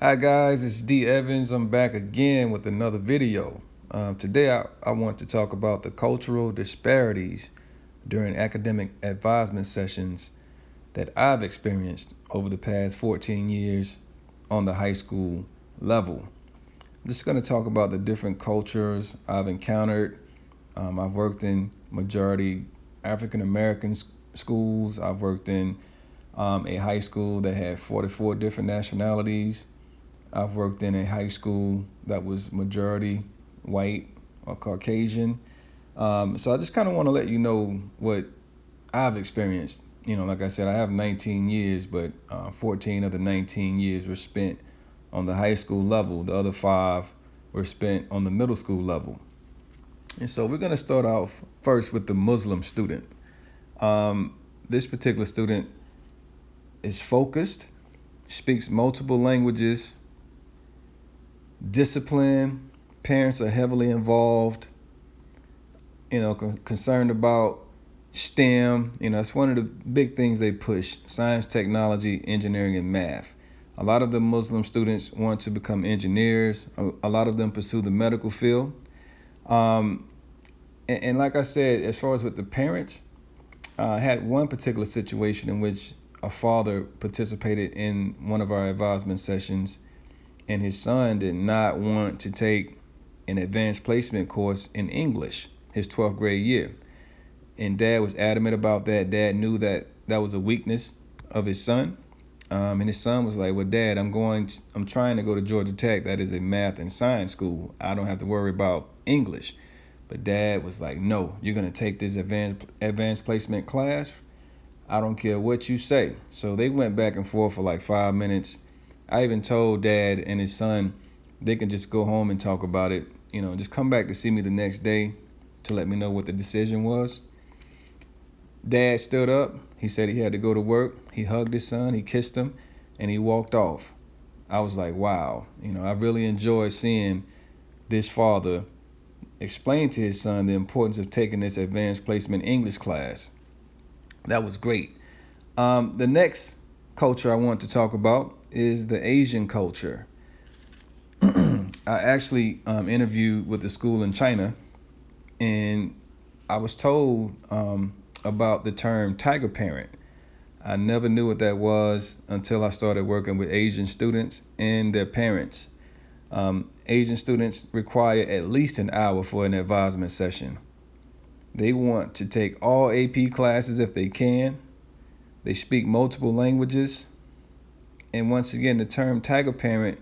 Hi guys, it's D Evans. I'm back again with another video. Today I want to talk about the cultural disparities during academic advisement sessions that I've experienced over the past 14 years on the high school level. I'm just going to talk about the different cultures I've encountered. I've worked in majority African American schools. I've worked in a high school that had 44 different nationalities. I've worked in a high school that was majority white or Caucasian. So I just kind of want to let you know what I've experienced. Like I said, I have 19 years, but 14 of the 19 years were spent on the high school level. The other 5 were spent on the middle school level. And so we're going to start off first with the Muslim student. This particular student is focused, speaks multiple languages, discipline. Parents are heavily involved, concerned about STEM. It's one of the big things they push: science, technology, engineering, and math. A lot of the Muslim students want to become engineers. A lot of them pursue the medical field. And like I said, as far as with the parents, I had one particular situation in which a father participated in one of our advisement sessions, and his son did not want to take an advanced placement course in English, his 12th grade year. And dad was adamant about that. Dad knew that that was a weakness of his son. And his son was like, well, Dad, I'm trying to go to Georgia Tech. That is a math and science school. I don't have to worry about English. But Dad was like, no, you're going to take this advanced placement class. I don't care what you say. So they went back and forth for like 5 minutes. I even told Dad and his son they can just go home and talk about it. Just come back to see me the next day to let me know what the decision was. Dad stood up. He said he had to go to work. He hugged his son, he kissed him, and he walked off. I was like, wow. I really enjoyed seeing this father explain to his son the importance of taking this advanced placement English class. That was great. The next culture I want to talk about is the Asian culture. I actually interviewed with a school in China, and I was told about the term tiger parent. I never knew what that was until I started working with Asian students and their parents. Asian students require at least an hour for an advisement session. They want to take all AP classes if they can. They speak multiple languages. And once again, the term tiger parent,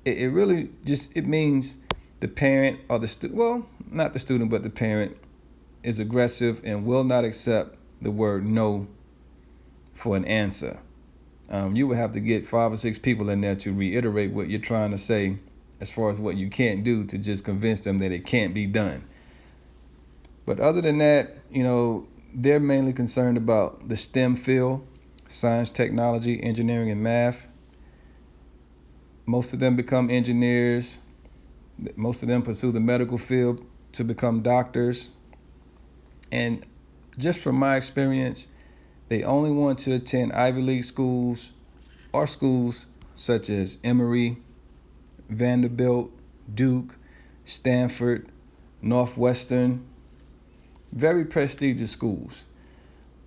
it really it means the parent or the student, well, not the student, but the parent is aggressive and will not accept the word no for an answer. You would have to get 5 or 6 people in there to reiterate what you're trying to say as far as what you can't do, to just convince them that it can't be done. But other than that, they're mainly concerned about the STEM field: science, technology, engineering, and math. Most of them become engineers. Most of them pursue the medical field to become doctors. And just from my experience, they only want to attend Ivy League schools or schools such as Emory, Vanderbilt, Duke, Stanford, Northwestern. Very prestigious schools.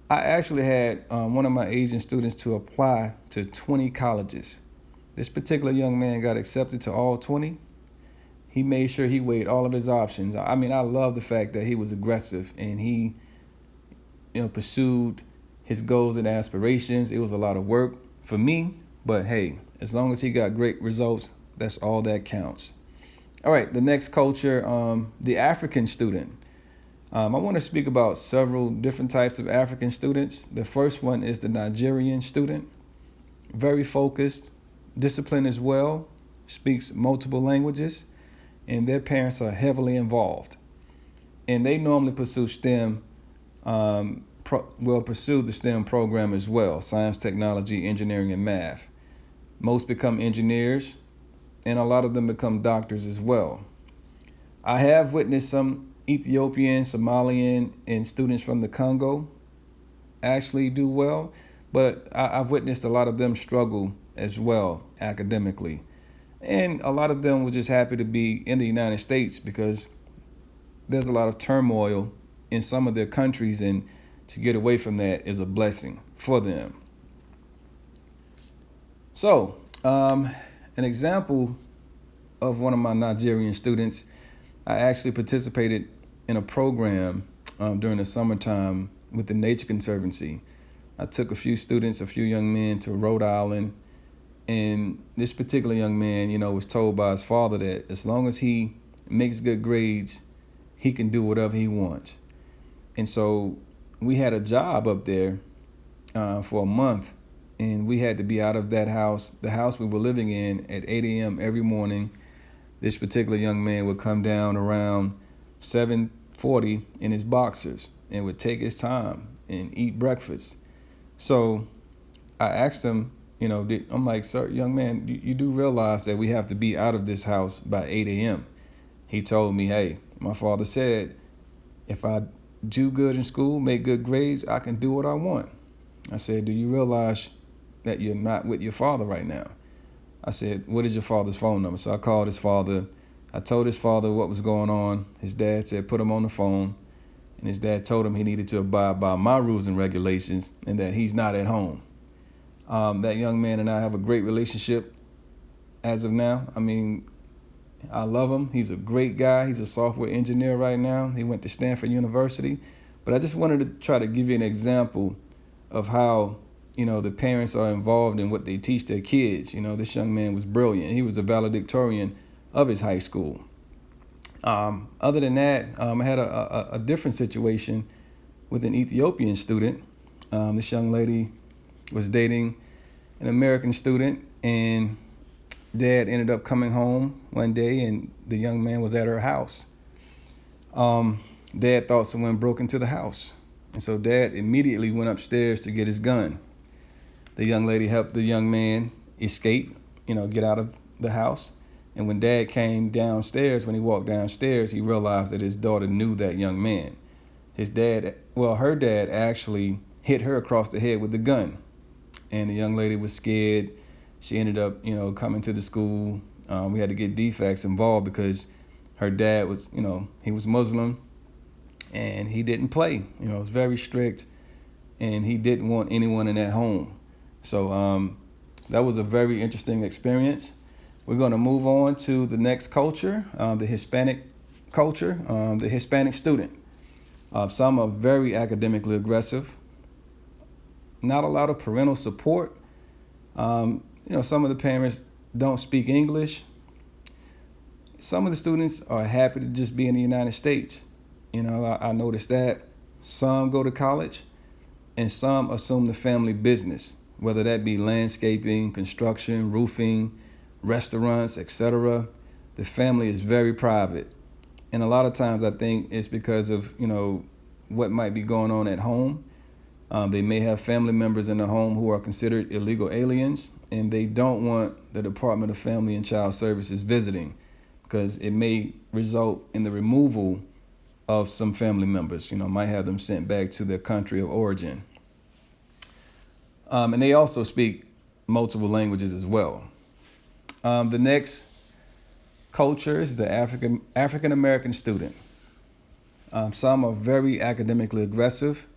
I actually had one of my Asian students to apply to 20 colleges. This particular young man got accepted to all 20. He made sure he weighed all of his options. I love the fact that he was aggressive and he, pursued his goals and aspirations. It was a lot of work for me, but hey, as long as he got great results, that's all that counts. All right, the next culture, the African student. I want to speak about several different types of African students. The first one is the Nigerian student. Very focused, disciplined as well, speaks multiple languages, and their parents are heavily involved. And they normally pursue STEM, pursue the STEM program as well: science, technology, engineering, and math. Most become engineers, and a lot of them become doctors as well. I have witnessed some Ethiopian, Somalian, and students from the Congo actually do well, but I've witnessed a lot of them struggle as well academically. And a lot of them were just happy to be in the United States because there's a lot of turmoil in some of their countries, and to get away from that is a blessing for them. So, an example of one of my Nigerian students, I actually participated in a program during the summertime with the Nature Conservancy. I took a few students, a few young men to Rhode Island, and this particular young man, was told by his father that as long as he makes good grades, he can do whatever he wants. And so we had a job up there for a month, and we had to be out of that house, the house we were living in, at 8 a.m. every morning. This particular young man would come down around 7:40 in his boxers and would take his time and eat breakfast. So I asked him, I'm like, sir, young man, you do realize that we have to be out of this house by 8 a.m. He told me, hey, my father said, if I do good in school, make good grades, I can do what I want. I said, do you realize that you're not with your father right now? I said, what is your father's phone number? So I called his father. I told his father what was going on. His dad said, put him on the phone. And his dad told him he needed to abide by my rules and regulations and that he's not at home. That young man and I have a great relationship as of now. I mean, I love him. He's a great guy. He's a software engineer right now. He went to Stanford University. But I just wanted to try to give you an example of how, the parents are involved in what they teach their kids. This young man was brilliant. He was a valedictorian of his high school. Other than that, I had a different situation with an Ethiopian student. This young lady was dating an American student, and dad ended up coming home one day, and the young man was at her house. Dad thought someone broke into the house, and so dad immediately went upstairs to get his gun. The young lady helped the young man escape, get out of the house. And when dad came downstairs, when he walked downstairs, he realized that his daughter knew that young man. Her dad actually hit her across the head with the gun. And the young lady was scared. She ended up, coming to the school. We had to get defects involved because her dad was, he was Muslim and he didn't play. It was very strict, and he didn't want anyone in that home. So that was a very interesting experience. We're going to move on to the next culture, the Hispanic culture, the Hispanic student. Some are very academically aggressive. Not a lot of parental support. Some of the parents don't speak English. Some of the students are happy to just be in the United States. I noticed that. Some go to college, and some assume the family business, whether that be landscaping, construction, roofing, restaurants, etc. The family is very private. And a lot of times I think it's because of, what might be going on at home. They may have family members in the home who are considered illegal aliens, and they don't want the Department of Family and Child Services visiting because it may result in the removal of some family members, might have them sent back to their country of origin. And they also speak multiple languages as well. The next culture is the African American student. Some are very academically aggressive.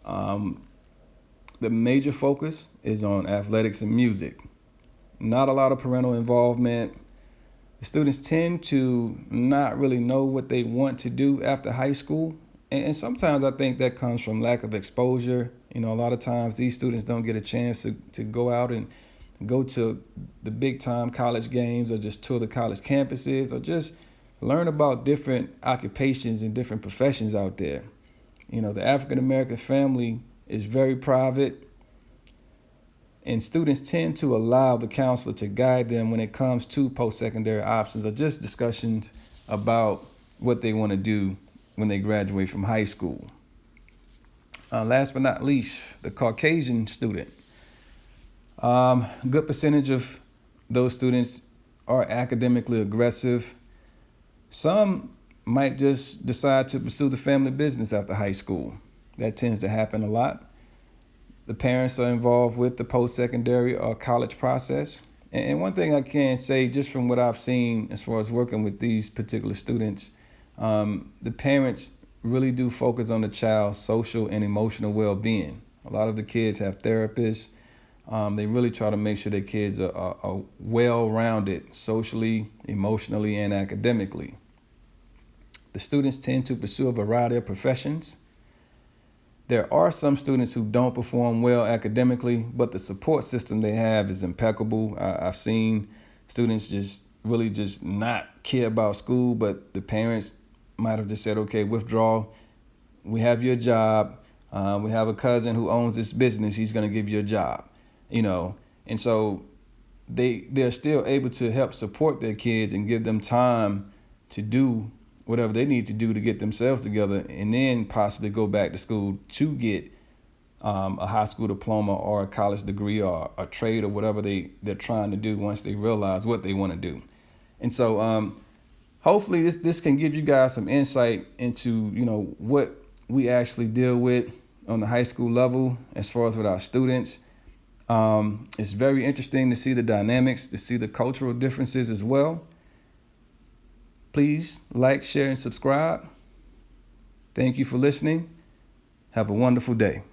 The major focus is on athletics and music. Not a lot of parental involvement. The students tend to not really know what they want to do after high school. And sometimes I think that comes from lack of exposure. A lot of times these students don't get a chance to go out and go to the big time college games, or just tour the college campuses, or just learn about different occupations and different professions out there. The African American family is very private, and students tend to allow the counselor to guide them when it comes to post-secondary options or just discussions about what they want to do when they graduate from high school. Last but not least, the Caucasian student. Good percentage of those students are academically aggressive. Some might just decide to pursue the family business after high school. That tends to happen a lot. The parents are involved with the post-secondary or college process, And one thing I can say, just from what I've seen as far as working with these particular students, the parents really do focus on the child's social and emotional well-being. A lot of the kids have therapists. They really try to make sure their kids are well-rounded socially, emotionally, and academically. The students tend to pursue a variety of professions. There are some students who don't perform well academically, but the support system they have is impeccable. I've seen students just not care about school, but the parents might have just said, okay, withdraw. We have your job. We have a cousin who owns this business. He's going to give you a job, And so they're still able to help support their kids and give them time to do whatever they need to do to get themselves together, and then possibly go back to school to get a high school diploma or a college degree or a trade or whatever they're trying to do once they realize what they want to do. And so hopefully this can give you guys some insight into, what we actually deal with on the high school level as far as with our students. It's very interesting to see the dynamics, to see the cultural differences as well. Please like, share, and subscribe. Thank you for listening. Have a wonderful day.